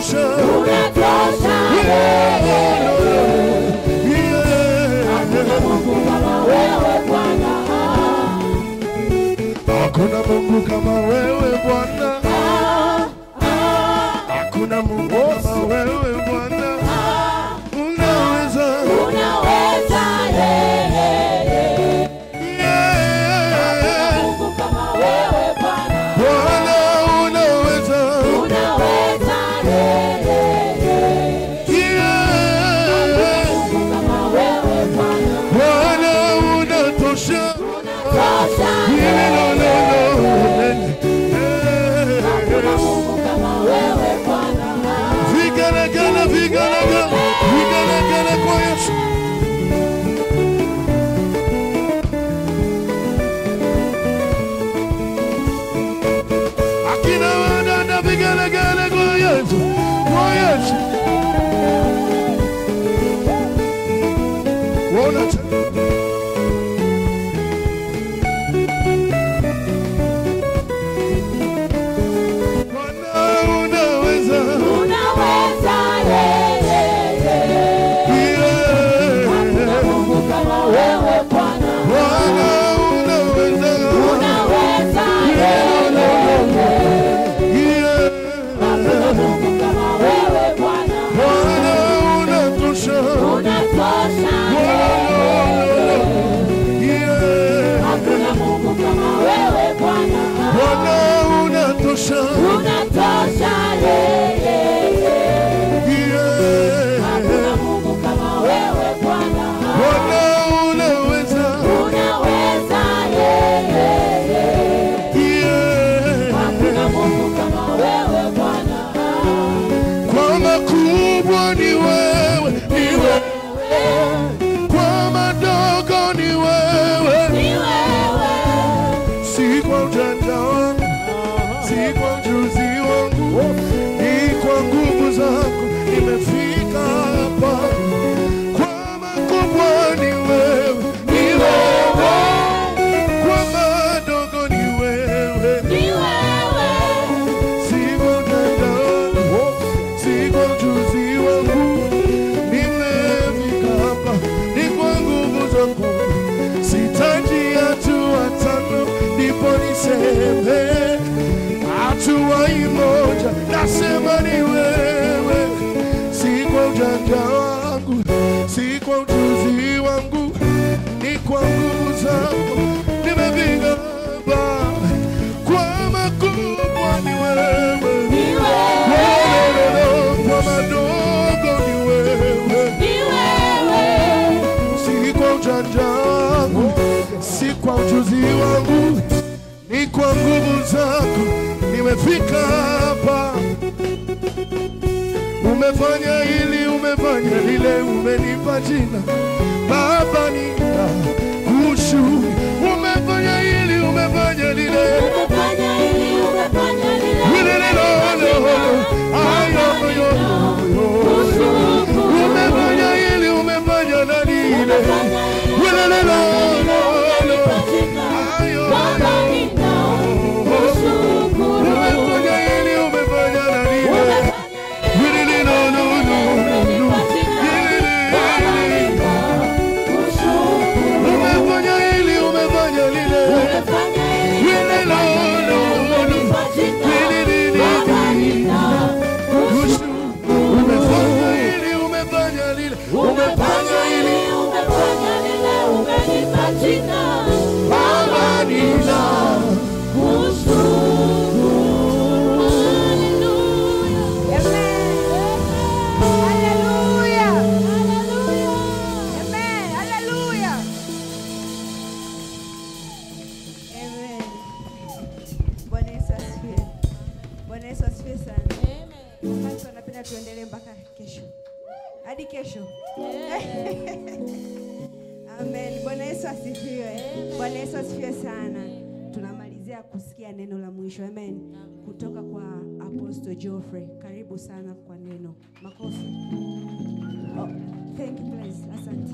unatosha. unatosha. Hakuna Mungu kama wewe Bwana. Hakuna Mungu kama wewe Bwana. Hakuna Mungu kama wewe Bwana. Unaweza, unaweza. Hakuna Mungu kama wewe Bwana. Bwana unaweza, unaweza. Mungu kama wewe Bwana. Bwana unatosha. unatosha. Hakuna Mungu kama wewe Bwana. Vigelegele, vigelegele, vigelegele kwa Yesu. Akina wadada vigelegele kwa Yesu, kwa Yesu. Wona unaweza. Hakuna Mungu kama wewe Bwana. Bwana unaweza. unaweza. Hakuna Mungu kama wewe Bwana. Bwana unatosha. unatosha. Hakuna Mungu kama wewe Bwana. Bwana unatosha. unatosha. Hakuna Mungu kama wewe Bwana. Bwana unaweza. unaweza. Hakuna Mungu kama wewe Bwana. Kwa makubwa ni wewe, ni wewe. Kwa madogo ni wewe. Ni wewe. Si kwa ujanja wangu, si kwa ujuzi wangu, ni kwa nguvu zako nimefika hapa. Kwa makubwa ni wewe, ni wewe. Kwa madogo ni wewe. Ni wewe. Si kwa ujanja wangu, si kwa ujuzi wangu, nimefika hapa. Ni kwa nguvu zako. Sitaji hatua tano ndipo niseme hatua moja, nasema ni wewe. Si kwa ujanja wangu, si kwa ujuzi wangu, ni kwa nguvu zako nimefika hapa. Kwa makubwa ni wewe, Ni wewe. kwa madogo ni wewe. Ni wewe. Si kwa ujanja wangu, si kwa ujuzi wangu, ni kwa nguvu zako nimefika hapa. Umefanya hili, umefanya lile, umenipa jina Baba, ninakushukuru. Umefanya hili, umefanya lile, Umefanya hili, umefanya lile. umefanya hili, umefanya na lile. Baba ninakushukuru. Umefanya hili, umefanya na lile. Umefanya hili, umefanya lile. Umefanya hili, umefanya lile. Umefanya hili, Baba Bwana Yesu asifiwe sana. Wakati wanapenda tuendelee mpaka kesho. Hadi kesho. Amen. Bwana Yesu asifiwe. Bwana Yesu asifiwe sana. Tunamalizia kusikia neno la mwisho. Amen. Kutoka kwa Apostle Geoffrey. Karibu sana kwa neno. Makofi. Oh, thank you please. Asante.